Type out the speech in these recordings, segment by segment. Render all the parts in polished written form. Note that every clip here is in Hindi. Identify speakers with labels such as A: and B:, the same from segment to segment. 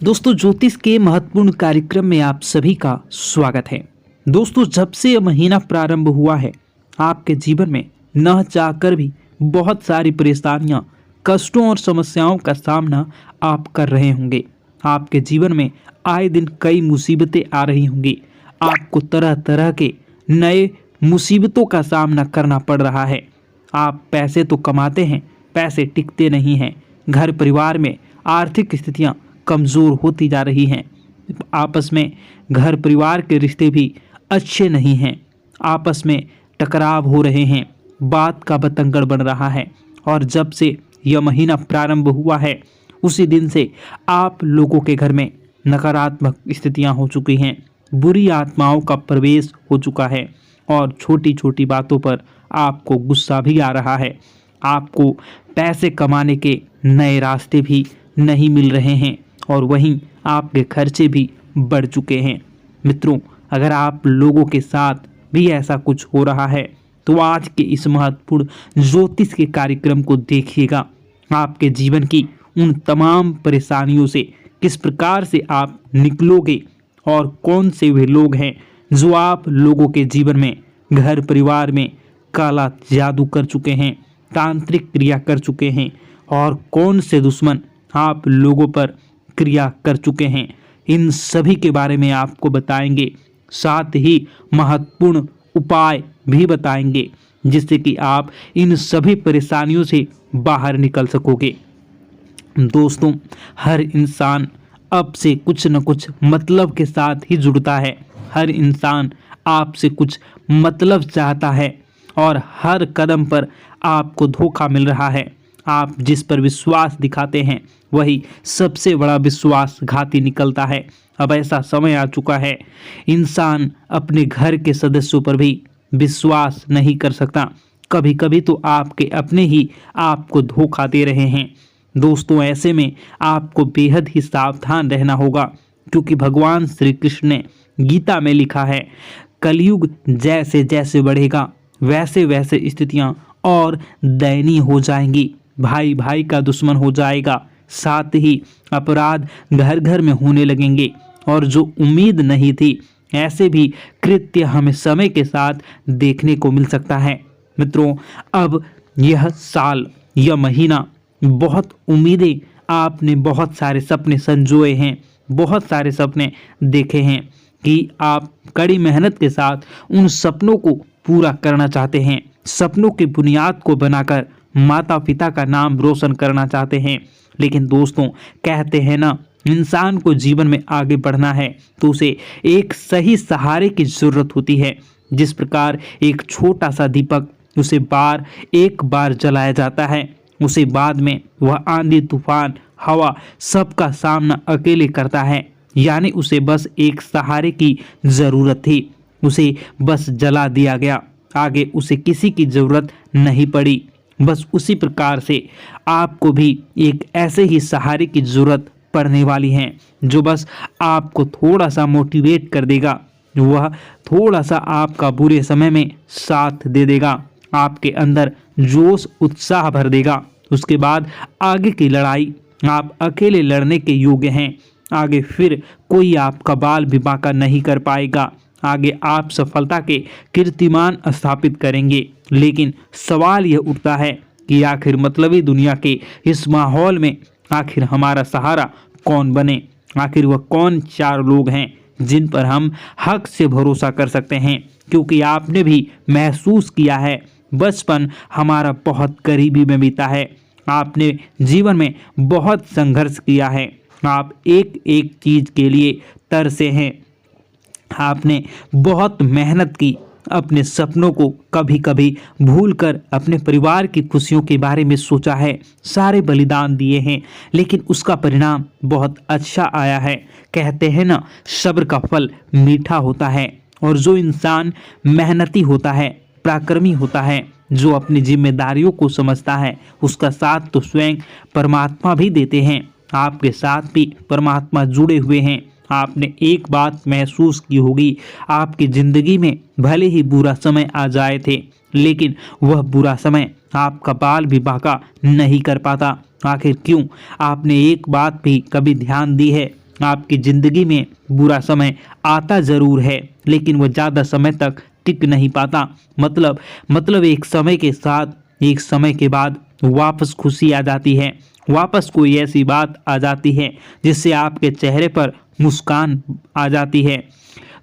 A: दोस्तों, ज्योतिष के महत्वपूर्ण कार्यक्रम में आप सभी का स्वागत है। दोस्तों, जब से यह महीना प्रारंभ हुआ है, आपके जीवन में न चाहकर भी बहुत सारी परेशानियां, कष्टों और समस्याओं का सामना आप कर रहे होंगे। आपके जीवन में आए दिन कई मुसीबतें आ रही होंगी। आपको तरह तरह के नए मुसीबतों का सामना करना पड़ रहा है। आप पैसे तो कमाते हैं, पैसे टिकते नहीं हैं। घर परिवार में आर्थिक स्थितियां कमज़ोर होती जा रही हैं। आपस में घर परिवार के रिश्ते भी अच्छे नहीं हैं। आपस में टकराव हो रहे हैं, बात का बतंगड़ बन रहा है। और जब से यह महीना प्रारंभ हुआ है, उसी दिन से आप लोगों के घर में नकारात्मक स्थितियां हो चुकी हैं। बुरी आत्माओं का प्रवेश हो चुका है और छोटी छोटी बातों पर आपको गुस्सा भी आ रहा है। आपको पैसे कमाने के नए रास्ते भी नहीं मिल रहे हैं और वहीं आपके खर्चे भी बढ़ चुके हैं। मित्रों, अगर आप लोगों के साथ भी ऐसा कुछ हो रहा है तो आज के इस महत्वपूर्ण ज्योतिष के कार्यक्रम को देखिएगा। आपके जीवन की उन तमाम परेशानियों से किस प्रकार से आप निकलोगे और कौन से वे लोग हैं जो आप लोगों के जीवन में, घर परिवार में काला जादू कर चुके हैं, तांत्रिक क्रिया कर चुके हैं और कौन से दुश्मन आप लोगों पर क्रिया कर चुके हैं। इन सभी के बारे में आपको बताएंगे, साथ ही महत्वपूर्ण उपाय भी बताएंगे जिससे कि आप इन सभी परेशानियों से बाहर निकल सकोगे। दोस्तों, हर इंसान अब से कुछ न कुछ मतलब के साथ ही जुड़ता है। हर इंसान आपसे कुछ मतलब चाहता है और हर कदम पर आपको धोखा मिल रहा है। आप जिस पर विश्वास दिखाते हैं वही सबसे बड़ा विश्वासघाती निकलता है। अब ऐसा समय आ चुका है, इंसान अपने घर के सदस्यों पर भी विश्वास नहीं कर सकता। कभी कभी तो आपके अपने ही आपको धोखा दे रहे हैं। दोस्तों, ऐसे में आपको बेहद ही सावधान रहना होगा, क्योंकि भगवान श्री कृष्ण ने गीता में लिखा है, कलयुग जैसे जैसे बढ़ेगा वैसे वैसे स्थितियां और दयनीय हो जाएंगी। भाई भाई का दुश्मन हो जाएगा, साथ ही अपराध घर घर में होने लगेंगे और जो उम्मीद नहीं थी ऐसे भी कृत्य हमें समय के साथ देखने को मिल सकता है। मित्रों, अब यह साल, यह महीना, बहुत उम्मीदें, आपने बहुत सारे सपने संजोए हैं, बहुत सारे सपने देखे हैं कि आप कड़ी मेहनत के साथ उन सपनों को पूरा करना चाहते हैं। सपनों की बुनियाद को बनाकर माता पिता का नाम रोशन करना चाहते हैं। लेकिन दोस्तों, कहते हैं ना, इंसान को जीवन में आगे बढ़ना है तो उसे एक सही सहारे की जरूरत होती है। जिस प्रकार एक छोटा सा दीपक, उसे एक बार जलाया जाता है, उसे बाद में वह आंधी तूफान हवा सबका सामना अकेले करता है। यानी उसे बस एक सहारे की जरूरत थी, उसे बस जला दिया गया, आगे उसे किसी की जरूरत नहीं पड़ी। बस उसी प्रकार से आपको भी एक ऐसे ही सहारे की जरूरत पड़ने वाली है जो बस आपको थोड़ा सा मोटिवेट कर देगा, वह थोड़ा सा आपका बुरे समय में साथ दे देगा, आपके अंदर जोश उत्साह भर देगा। उसके बाद आगे की लड़ाई आप अकेले लड़ने के योग्य हैं। आगे फिर कोई आपका बाल भी बांका नहीं कर पाएगा। आगे आप सफलता के कीर्तिमान स्थापित करेंगे। लेकिन सवाल यह उठता है कि आखिर मतलबी दुनिया के इस माहौल में आखिर हमारा सहारा कौन बने? आखिर वह कौन चार लोग हैं जिन पर हम हक से भरोसा कर सकते हैं? क्योंकि आपने भी महसूस किया है, बचपन हमारा बहुत करीबी में बीता है। आपने जीवन में बहुत संघर्ष किया है, आप एक एक चीज के लिए तरसे हैं। आपने बहुत मेहनत की, अपने सपनों को कभी कभी भूलकर अपने परिवार की खुशियों के बारे में सोचा है, सारे बलिदान दिए हैं, लेकिन उसका परिणाम बहुत अच्छा आया है। कहते हैं ना, सब्र का फल मीठा होता है। और जो इंसान मेहनती होता है, पराक्रमी होता है, जो अपनी जिम्मेदारियों को समझता है, उसका साथ तो स्वयं परमात्मा भी देते हैं। आपके साथ भी परमात्मा जुड़े हुए हैं। आपने एक बात महसूस की होगी, आपकी ज़िंदगी में भले ही बुरा समय आ जाए थे, लेकिन वह बुरा समय आपका बाल भी बांका नहीं कर पाता। आखिर क्यों? आपने एक बात भी कभी ध्यान दी है, आपकी जिंदगी में बुरा समय आता जरूर है, लेकिन वह ज़्यादा समय तक टिक नहीं पाता। मतलब एक समय के साथ एक समय के बाद वापस खुशी आ जाती है, वापस कोई ऐसी बात आ जाती है जिससे आपके चेहरे पर मुस्कान आ जाती है।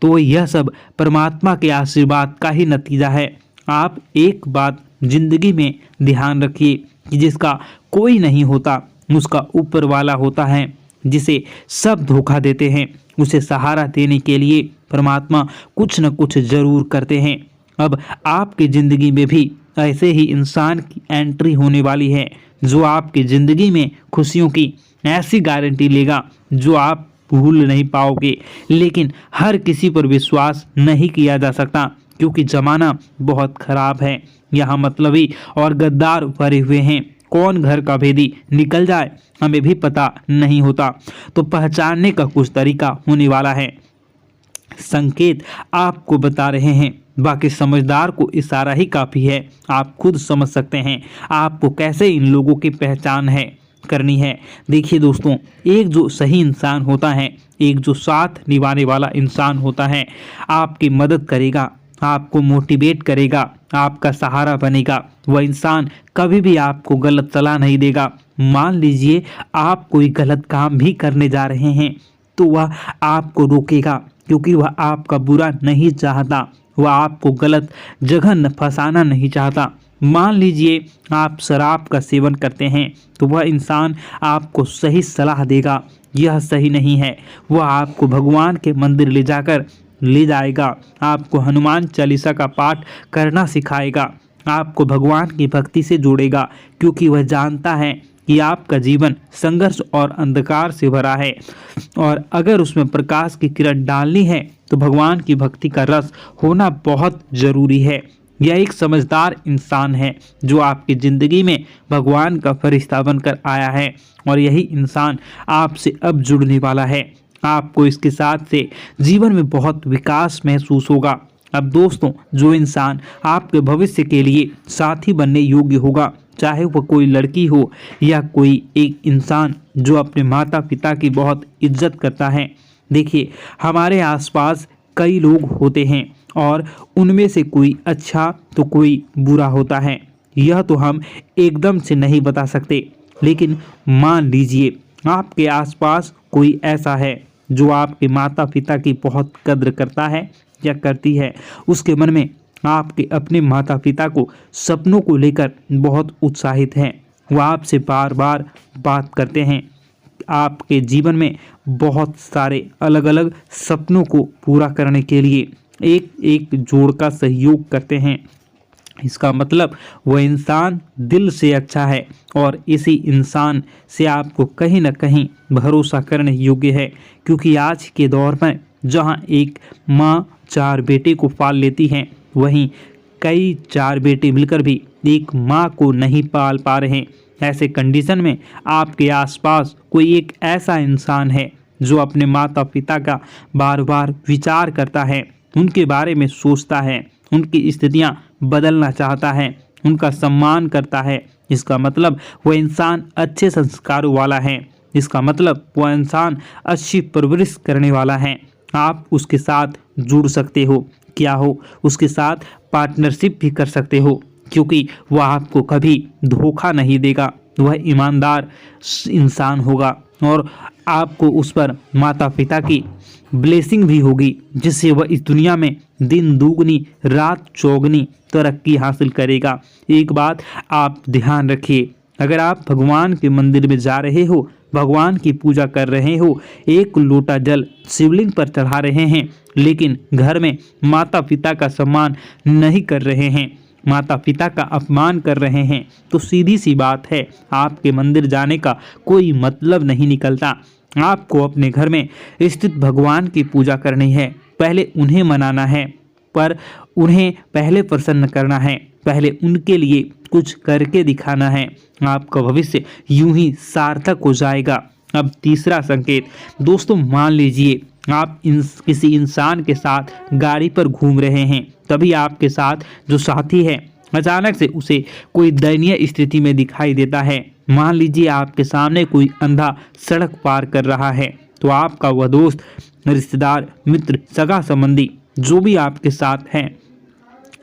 A: तो यह सब परमात्मा के आशीर्वाद का ही नतीजा है। आप एक बात जिंदगी में ध्यान रखिए कि जिसका कोई नहीं होता उसका ऊपर वाला होता है। जिसे सब धोखा देते हैं उसे सहारा देने के लिए परमात्मा कुछ न कुछ जरूर करते हैं। अब आपकी ज़िंदगी में भी ऐसे ही इंसान की एंट्री होने वाली है जो आपकी ज़िंदगी में खुशियों की ऐसी गारंटी लेगा जो आप भूल नहीं पाओगे। लेकिन हर किसी पर विश्वास नहीं किया जा सकता क्योंकि ज़माना बहुत ख़राब है। यहाँ मतलबी और गद्दार भरे हुए हैं। कौन घर का भेदी निकल जाए हमें भी पता नहीं होता। तो पहचानने का कुछ तरीका होने वाला है। संकेत आपको बता रहे हैं, बाकी समझदार को इशारा ही काफ़ी है। आप खुद समझ सकते हैं आपको कैसे इन लोगों की पहचान है करनी है। देखिए दोस्तों, एक जो सही इंसान होता है, एक जो साथ निभाने वाला इंसान होता है, आपकी मदद करेगा, आपको मोटिवेट करेगा, आपका सहारा बनेगा। वह इंसान कभी भी आपको गलत सलाह नहीं देगा। मान लीजिए आप कोई गलत काम भी करने जा रहे हैं तो वह आपको रोकेगा क्योंकि वह आपका बुरा नहीं चाहता, वह आपको गलत जगह फंसाना नहीं चाहता। मान लीजिए आप शराब का सेवन करते हैं तो वह इंसान आपको सही सलाह देगा, यह सही नहीं है। वह आपको भगवान के मंदिर ले जाएगा, आपको हनुमान चालीसा का पाठ करना सिखाएगा, आपको भगवान की भक्ति से जोड़ेगा क्योंकि वह जानता है कि आपका जीवन संघर्ष और अंधकार से भरा है और अगर उसमें प्रकाश की किरण डालनी है तो भगवान की भक्ति का रस होना बहुत ज़रूरी है। यह एक समझदार इंसान है जो आपकी ज़िंदगी में भगवान का फरिश्ता बनकर आया है और यही इंसान आपसे अब जुड़ने वाला है। आपको इसके साथ से जीवन में बहुत विकास महसूस होगा। अब दोस्तों, जो इंसान आपके भविष्य के लिए साथी बनने योग्य होगा, चाहे वह कोई लड़की हो या कोई एक इंसान जो अपने माता पिता की बहुत इज्जत करता है। देखिए, हमारे आसपास कई लोग होते हैं और उनमें से कोई अच्छा तो कोई बुरा होता है। यह तो हम एकदम से नहीं बता सकते, लेकिन मान लीजिए आपके आसपास कोई ऐसा है जो आपके माता पिता की बहुत कद्र करता है या करती है। उसके मन में आपके अपने माता पिता को सपनों को लेकर बहुत उत्साहित है। वह आपसे बार बार बात करते हैं, आपके जीवन में बहुत सारे अलग अलग सपनों को पूरा करने के लिए एक एक जोड़ का सहयोग करते हैं। इसका मतलब वह इंसान दिल से अच्छा है और इसी इंसान से आपको कहीं ना कहीं भरोसा करने योग्य है क्योंकि आज के दौर में जहां एक माँ 4 बेटे को पाल लेती हैं, वहीं कई 4 बेटे मिलकर भी एक माँ को नहीं पाल पा रहे। ऐसे कंडीशन में आपके आसपास कोई एक ऐसा इंसान है जो अपने माता पिता का बार बार विचार करता है, उनके बारे में सोचता है, उनकी स्थितियाँ बदलना चाहता है, उनका सम्मान करता है। इसका मतलब वह इंसान अच्छे संस्कारों वाला है, इसका मतलब वह इंसान अच्छी परवरिश करने वाला है। आप उसके साथ जुड़ सकते हो, क्या हो उसके साथ पार्टनरशिप भी कर सकते हो क्योंकि वह आपको कभी धोखा नहीं देगा। वह ईमानदार इंसान होगा और आपको उस पर माता पिता की ब्लेसिंग भी होगी जिससे वह इस दुनिया में दिन दुगनी रात चौगनी तरक्की हासिल करेगा। एक बात आप ध्यान रखिए, अगर आप भगवान के मंदिर में जा रहे हो, भगवान की पूजा कर रहे हो, एक लोटा जल शिवलिंग पर चढ़ा रहे हैं, लेकिन घर में माता पिता का सम्मान नहीं कर रहे हैं, माता पिता का अपमान कर रहे हैं, तो सीधी सी बात है आपके मंदिर जाने का कोई मतलब नहीं निकलता। आपको अपने घर में स्थित भगवान की पूजा करनी है, पहले उन्हें मनाना है, पर उन्हें पहले प्रसन्न करना है, पहले उनके लिए कुछ करके दिखाना है। आपका भविष्य यूं ही सार्थक हो जाएगा। अब तीसरा संकेत दोस्तों, मान लीजिए आप किसी इंसान के साथ गाड़ी पर घूम रहे हैं, तभी आपके साथ जो साथी है अचानक से उसे कोई दयनीय स्थिति में दिखाई देता है। मान लीजिए आपके सामने कोई अंधा सड़क पार कर रहा है तो आपका वह दोस्त, रिश्तेदार, मित्र, सगा संबंधी जो भी आपके साथ हैं,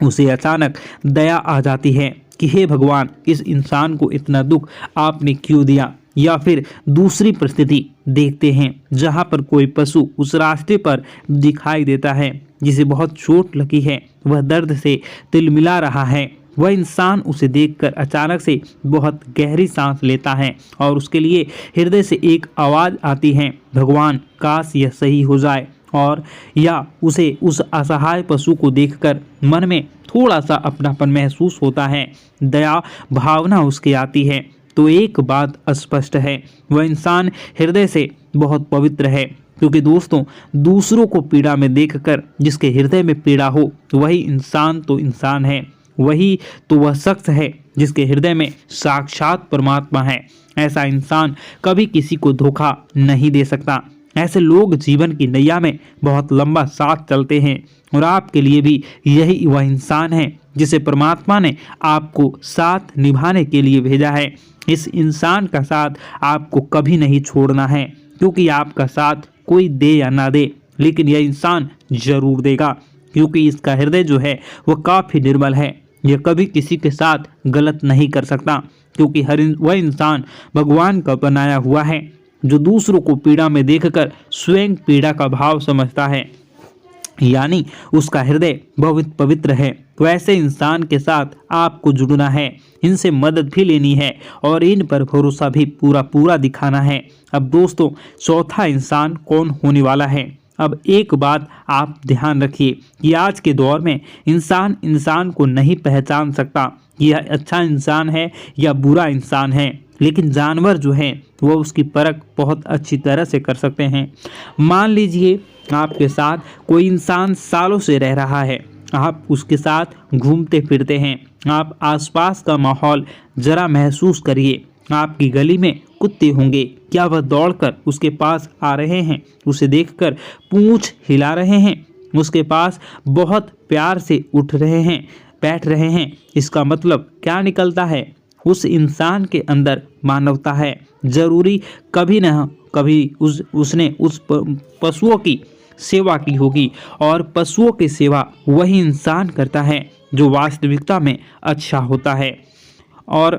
A: उसे अचानक दया आ जाती है कि हे भगवान, इस इंसान को इतना दुख आपने क्यों दिया। या फिर दूसरी परिस्थिति देखते हैं जहां पर कोई पशु उस रास्ते पर दिखाई देता है जिसे बहुत चोट लगी है, वह दर्द से तिलमिला रहा है। वह इंसान उसे देखकर अचानक से बहुत गहरी सांस लेता है और उसके लिए हृदय से एक आवाज़ आती है, भगवान काश यह सही हो जाए। और या उसे उस असहाय पशु को देखकर मन में थोड़ा सा अपनापन महसूस होता है, दया भावना उसके आती है। तो एक बात स्पष्ट है, वह इंसान हृदय से बहुत पवित्र है, क्योंकि दोस्तों दूसरों को पीड़ा में देखकर जिसके हृदय में पीड़ा हो वही इंसान तो इंसान है, वही तो वह शख्स है जिसके हृदय में साक्षात परमात्मा है। ऐसा इंसान कभी किसी को धोखा नहीं दे सकता। ऐसे लोग जीवन की नैया में बहुत लंबा साथ चलते हैं और आपके लिए भी यही वह इंसान है जिसे परमात्मा ने आपको साथ निभाने के लिए भेजा है। इस इंसान का साथ आपको कभी नहीं छोड़ना है, क्योंकि आपका साथ कोई दे या ना दे, लेकिन यह इंसान जरूर देगा, क्योंकि इसका हृदय जो है वह काफ़ी निर्मल है। यह कभी किसी के साथ गलत नहीं कर सकता, क्योंकि वह इंसान भगवान का बनाया हुआ है जो दूसरों को पीड़ा में देखकर स्वयं पीड़ा का भाव समझता है, यानी उसका हृदय बहुत पवित्र है। तो ऐसे इंसान के साथ आपको जुड़ना है, इनसे मदद भी लेनी है और इन पर भरोसा भी पूरा दिखाना है। अब दोस्तों चौथा इंसान कौन होने वाला है? अब एक बात आप ध्यान रखिए कि आज के दौर में इंसान को नहीं पहचान सकता कि यह अच्छा इंसान है या बुरा इंसान है, लेकिन जानवर जो है वह उसकी परख बहुत अच्छी तरह से कर सकते हैं। मान लीजिए आपके साथ कोई इंसान सालों से रह रहा है, आप उसके साथ घूमते फिरते हैं, आप आसपास का माहौल जरा महसूस करिए। आपकी गली में कुत्ते होंगे, क्या वह दौड़कर उसके पास आ रहे हैं, उसे देखकर पूंछ हिला रहे हैं, उसके पास बहुत प्यार से उठ रहे हैं, बैठ रहे हैं? इसका मतलब क्या निकलता है? उस इंसान के अंदर मानवता है। जरूरी कभी न कभी उसने उस पशुओं की सेवा की होगी, और पशुओं की सेवा वही इंसान करता है जो वास्तविकता में अच्छा होता है और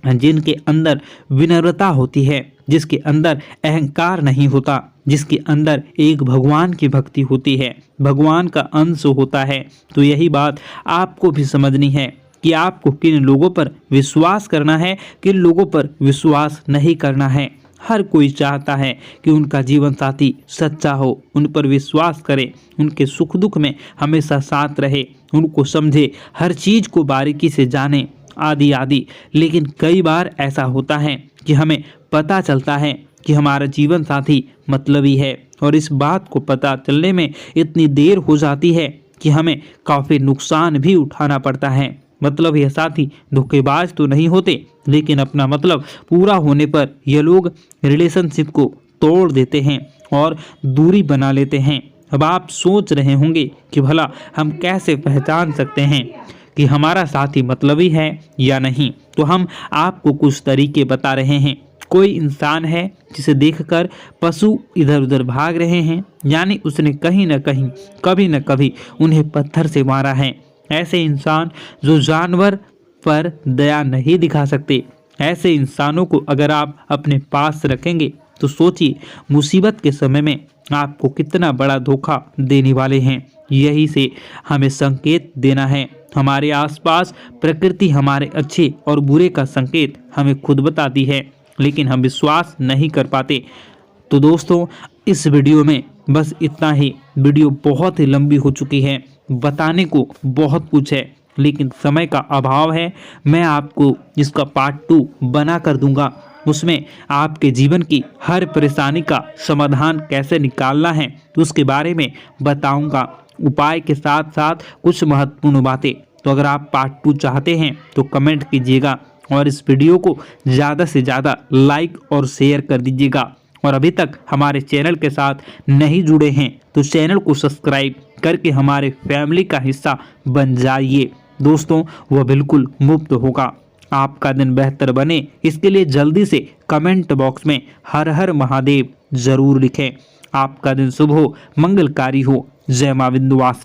A: जिनके अंदर विनम्रता होती है, जिसके अंदर अहंकार नहीं होता, जिसके अंदर एक भगवान की भक्ति होती है, भगवान का अंश होता है। तो यही बात आपको भी समझनी है कि आपको किन लोगों पर विश्वास करना है, किन लोगों पर विश्वास नहीं करना है। हर कोई चाहता है कि उनका जीवन साथी सच्चा हो, उन पर विश्वास करे, उनके सुख दुख में हमेशा साथ रहे, उनको समझे, हर चीज़ को बारीकी से जाने, आदि आदि। लेकिन कई बार ऐसा होता है कि हमें पता चलता है कि हमारा जीवन साथी मतलबी है, और इस बात को पता चलने में इतनी देर हो जाती है कि हमें काफ़ी नुकसान भी उठाना पड़ता है। मतलब यह साथी धोखेबाज तो नहीं होते, लेकिन अपना मतलब पूरा होने पर ये लोग रिलेशनशिप को तोड़ देते हैं और दूरी बना लेते हैं। अब आप सोच रहे होंगे कि भला हम कैसे पहचान सकते हैं कि हमारा साथी मतलबी है या नहीं? तो हम आपको कुछ तरीके बता रहे हैं। कोई इंसान है जिसे देखकर पशु इधर उधर भाग रहे हैं, यानी उसने कहीं न कहीं कभी न कभी उन्हें पत्थर से मारा है। ऐसे इंसान जो जानवर पर दया नहीं दिखा सकते, ऐसे इंसानों को अगर आप अपने पास रखेंगे तो सोचिए मुसीबत के समय में आपको कितना बड़ा धोखा देने वाले हैं। यही से हमें संकेत देना है। हमारे आसपास प्रकृति हमारे अच्छे और बुरे का संकेत हमें खुद बताती है, लेकिन हम विश्वास नहीं कर पाते। तो दोस्तों इस वीडियो में बस इतना ही। वीडियो बहुत ही लंबी हो चुकी है, बताने को बहुत कुछ है, लेकिन समय का अभाव है। मैं आपको इसका पार्ट 2 बना कर दूंगा, उसमें आपके जीवन की हर परेशानी का समाधान कैसे निकालना है तो उसके बारे में बताऊंगा, उपाय के साथ साथ कुछ महत्वपूर्ण बातें। तो अगर आप पार्ट 2 चाहते हैं तो कमेंट कीजिएगा और इस वीडियो को ज़्यादा से ज़्यादा लाइक और शेयर कर दीजिएगा। और अभी तक हमारे चैनल के साथ नहीं जुड़े हैं तो चैनल को सब्सक्राइब करके हमारे फैमिली का हिस्सा बन जाइए। दोस्तों वह बिल्कुल मुफ्त होगा। आपका दिन बेहतर बने इसके लिए जल्दी से कमेंट बॉक्स में हर हर महादेव जरूर लिखें। आपका दिन शुभ हो, मंगलकारी हो। जय मां विंध्यवासिनी।